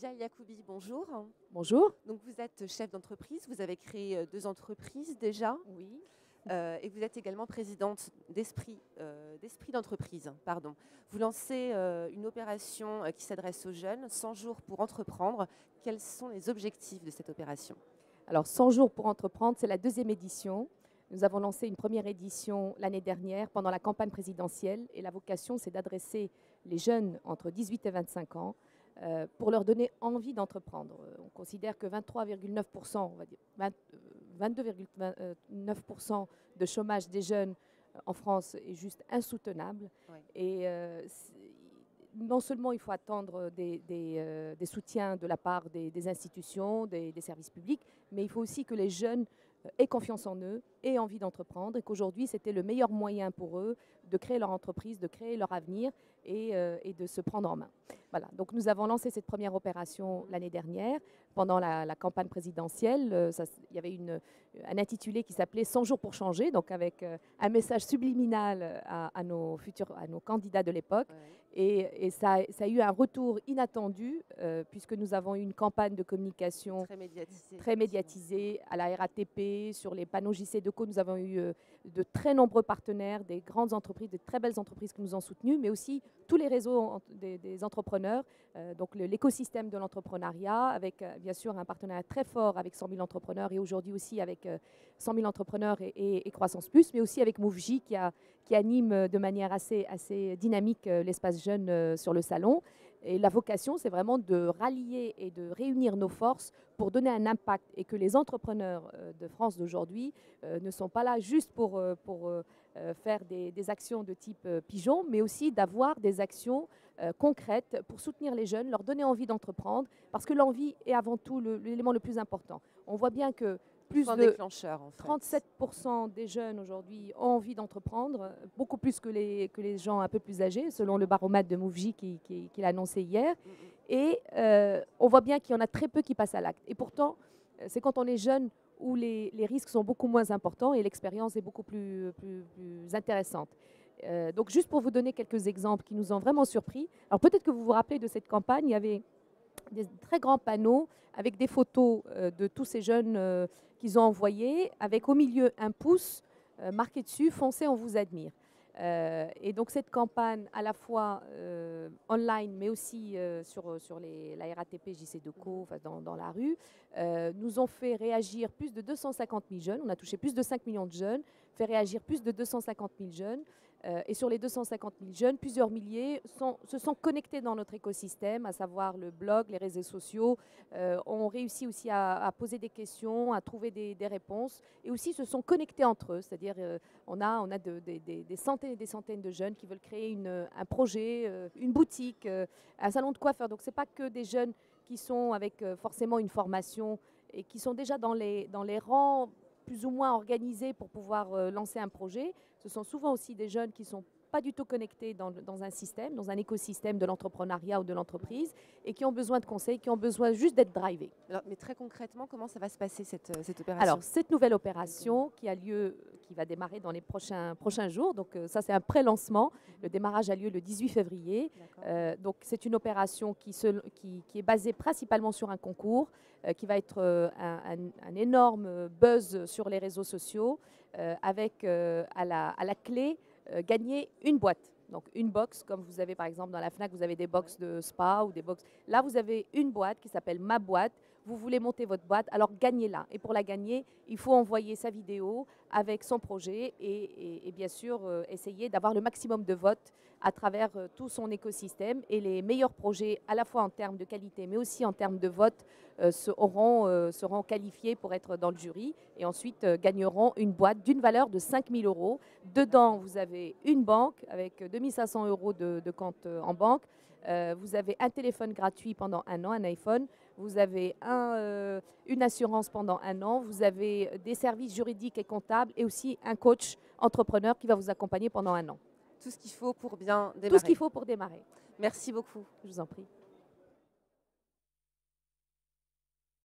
Lydia Yacoubi, bonjour. Bonjour. Donc vous êtes chef d'entreprise, vous avez créé 2 entreprises déjà. Oui. Et vous êtes également présidente d'Esprit d'entreprise. Pardon. Vous lancez une opération qui s'adresse aux jeunes, 100 jours pour entreprendre. Quels sont les objectifs de cette opération? Alors 100 jours pour entreprendre, c'est la 2e édition. Nous avons lancé une première édition l'année dernière pendant la campagne présidentielle et la vocation, c'est d'adresser les jeunes entre 18 et 25 ans pour leur donner envie d'entreprendre. On considère que 23,9%, on va dire 22,9% de chômage des jeunes en France est juste insoutenable. Ouais. Et non seulement il faut attendre des soutiens de la part des institutions, des services publics, mais il faut aussi que les jeunes aient confiance en eux, aient envie d'entreprendre et qu'aujourd'hui c'était le meilleur moyen pour eux de créer leur entreprise, de créer leur avenir et de se prendre en main. Voilà, donc nous avons lancé cette première opération l'année dernière pendant la campagne présidentielle. Il y avait un intitulé qui s'appelait 100 jours pour changer, donc avec un message subliminal à nos candidats de l'époque. Ouais. Et ça a eu un retour inattendu puisque nous avons eu une campagne de communication Très médiatisée à la RATP, sur les panneaux JC-Deco. Nous avons eu de très nombreux partenaires, des grandes entreprises, de très belles entreprises qui nous ont soutenus, mais aussi tous les réseaux des entrepreneurs, donc l'écosystème de l'entrepreneuriat, avec bien sûr un partenariat très fort avec 100 000 entrepreneurs et aujourd'hui aussi avec 100 000 entrepreneurs et Croissance Plus, mais aussi avec Mouv'J qui anime de manière assez dynamique l'espace jeune sur le salon. Et la vocation, c'est vraiment de rallier et de réunir nos forces pour donner un impact et que les entrepreneurs de France d'aujourd'hui ne sont pas là juste pour faire des actions de type pigeon, mais aussi d'avoir des actions concrètes pour soutenir les jeunes, leur donner envie d'entreprendre, parce que l'envie est avant tout l'élément le plus important. On voit bien que plus de déclencheur, en fait. 37% des jeunes aujourd'hui ont envie d'entreprendre, beaucoup plus que les gens un peu plus âgés, selon le baromètre de Mouv'J qui l'a annoncé hier. Et on voit bien qu'il y en a très peu qui passent à l'acte. Et pourtant, c'est quand on est jeune où les risques sont beaucoup moins importants et l'expérience est beaucoup plus intéressante. Donc juste pour vous donner quelques exemples qui nous ont vraiment surpris. Alors peut-être que vous vous rappelez de cette campagne, il y avait des très grands panneaux avec des photos de tous ces jeunes qu'ils ont envoyés, avec au milieu un pouce marqué dessus « Foncez, on vous admire ». Et donc cette campagne, à la fois online, mais aussi sur la RATP, JC-Deco, enfin dans la rue, nous ont fait réagir plus de 250 000 jeunes. On a touché plus de 5 millions de jeunes, fait réagir plus de 250 000 jeunes. Et sur les 250 000 jeunes, plusieurs milliers se sont connectés dans notre écosystème, à savoir le blog, les réseaux sociaux, ont réussi aussi à poser des questions, à trouver des réponses, et aussi se sont connectés entre eux. C'est-à-dire on a des centaines et des centaines de jeunes qui veulent créer un projet, une boutique, un salon de coiffeur. Donc ce n'est pas que des jeunes qui sont avec forcément une formation et qui sont déjà dans les rangs plus ou moins organisés pour pouvoir lancer un projet. Ce sont souvent aussi des jeunes qui ne sont pas du tout connectés dans un système, dans un écosystème de l'entrepreneuriat ou de l'entreprise et qui ont besoin de conseils, qui ont besoin juste d'être drivés. Alors, mais très concrètement, comment ça va se passer cette opération? Alors, cette nouvelle opération qui va démarrer dans les prochains jours, donc ça c'est un pré-lancement, le démarrage a lieu le 18 février, donc c'est une opération qui est basée principalement sur un concours, qui va être un énorme buzz sur les réseaux sociaux, avec à la clé gagner une boîte. Donc une box, comme vous avez par exemple dans la FNAC, vous avez des box de spa ou des box. Là, vous avez une boîte qui s'appelle Ma Boîte. Vous voulez monter votre boîte, alors gagnez-la. Et pour la gagner, il faut envoyer sa vidéo avec son projet et bien sûr essayer d'avoir le maximum de votes à travers tout son écosystème. Et les meilleurs projets, à la fois en termes de qualité, mais aussi en termes de vote, seront qualifiés pour être dans le jury et ensuite gagneront une boîte d'une valeur de 5 000 €. Dedans, vous avez une banque avec 2 500 € de compte en banque. Vous avez un téléphone gratuit pendant 1 an, un iPhone. Vous avez une assurance pendant 1 an. Vous avez des services juridiques et comptables et aussi un coach entrepreneur qui va vous accompagner pendant 1 an. Tout ce qu'il faut pour bien démarrer. Tout ce qu'il faut pour démarrer. Merci beaucoup. Je vous en prie.